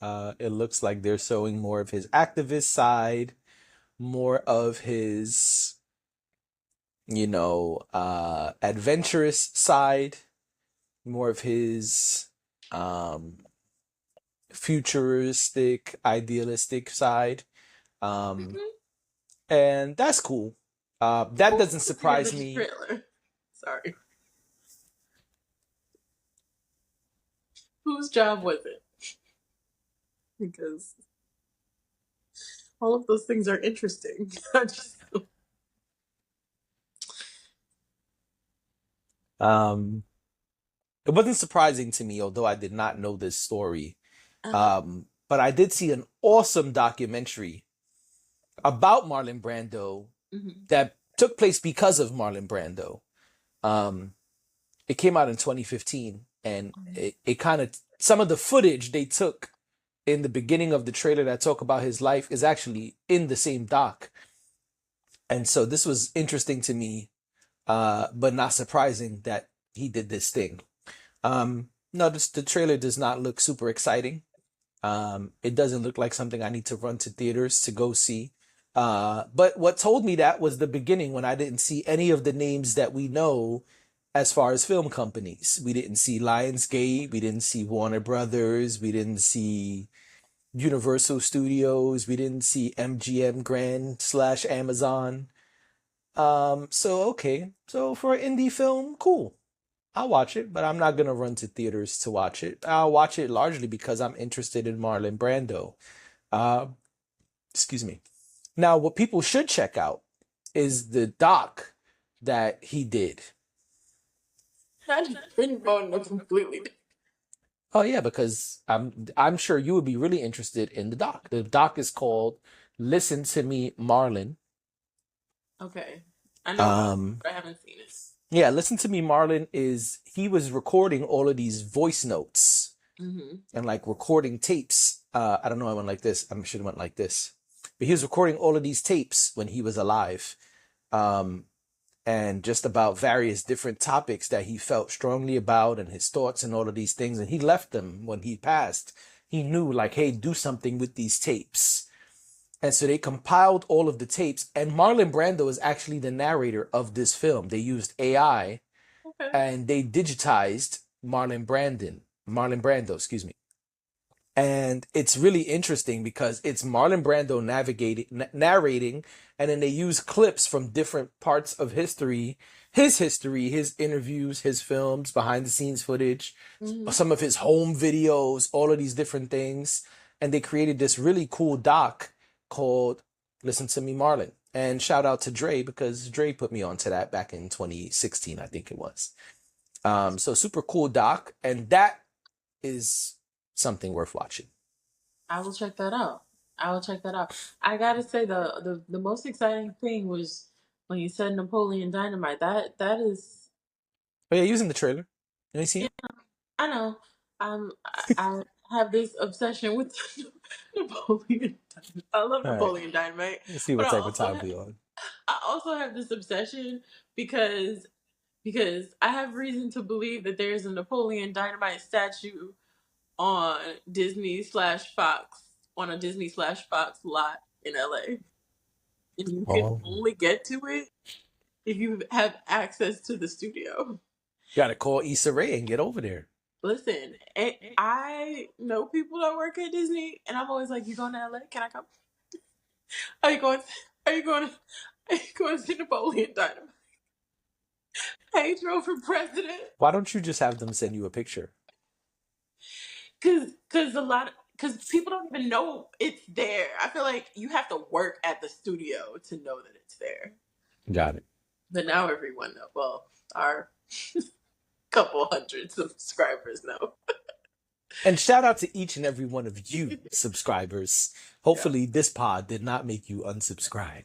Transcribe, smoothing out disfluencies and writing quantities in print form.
It looks like they're showing more of his activist side, more of his, adventurous side, more of his um, futuristic, idealistic side. Um, Mhm. and that's cool. That What doesn't was the surprise other me. trailer? Sorry. Whose job was it? Because all of those things are interesting. I just, Um, it wasn't surprising to me, although I did not know this story. uh, But I did see an awesome documentary about Marlon Brando mhm. that took place because of Marlon Brando. Um, it came out in 2015, and it kind of some of the footage they took in the beginning of the trailer that talk about his life is actually in the same doc. And so this was interesting to me, but not surprising that he did this thing. No, the trailer does not look super exciting. It doesn't look like something I need to run to theaters to go see. But what told me that was the beginning when I didn't see any of the names that we know as far as film companies. We didn't see Lionsgate, we didn't see Warner Brothers, we didn't see Universal Studios, we didn't see MGM Grand slash Amazon. So okay, so for an indie film, cool. I'll watch it, but I'm not gonna run to theaters to watch it. I'll watch it largely because I'm interested in Marlon Brando. Uh, excuse me. Now, what people should check out is the doc that he did. I just been going a completely. Oh yeah, because I'm sure you would be really interested in the doc. The doc is called "Listen to Me, Marlon." Okay, I know about it, Um, but I haven't seen it. yeah, "Listen to Me, Marlon" is he was recording all of these voice notes Hmm. and like recording tapes. I don't know. I went like this. I should have went like this. But he was recording all of these tapes when he was alive, um, and just about various different topics that he felt strongly about and his thoughts and all of these things. And he left them when he passed. He knew like, hey, do something with these tapes. And so they compiled all of the tapes. And Marlon Brando is actually the narrator of this film. They used AI Okay. and they digitized Marlon Brando, excuse me. And it's really interesting because it's Marlon Brando narrating, and then they use clips from different parts of history, his interviews, his films, behind the scenes footage, Hmm. some of his home videos, all of these different things. And they created this really cool doc called Listen to Me Marlon. And shout out to Dre because Dre put me onto that back in 2016, I think it was. So super cool doc. And that is something worth watching. I will check that out. I will check that out. I gotta say the most exciting thing was when you said Napoleon Dynamite. That is, Oh yeah, using the trailer. You ain't seen yeah, it? I know. I have this obsession with Napoleon Dynamite. I love All right. Napoleon Dynamite, Let's see but what type of time we on. I also have this obsession because I have reason to believe that there is a Napoleon Dynamite statue on Disney slash Fox on a Disney slash Fox lot in LA. And you can Oh, only get to it if you have access to the studio. gotta call Issa Rae and get over there. Listen, I know people that work at Disney, and I'm always like, "You going to LA? Can I come? Are you going? Are you going? Are you going to see Napoleon Dynamite? Pedro for president? Why don't you just have them send you a picture? Because because people don't even know it's there. I feel like you have to work at the studio to know that it's there. Got it. But now everyone knows. Well, our couple hundred subscribers know. And shout out to each and every one of you subscribers. Yeah. Hopefully this pod did not make you unsubscribe.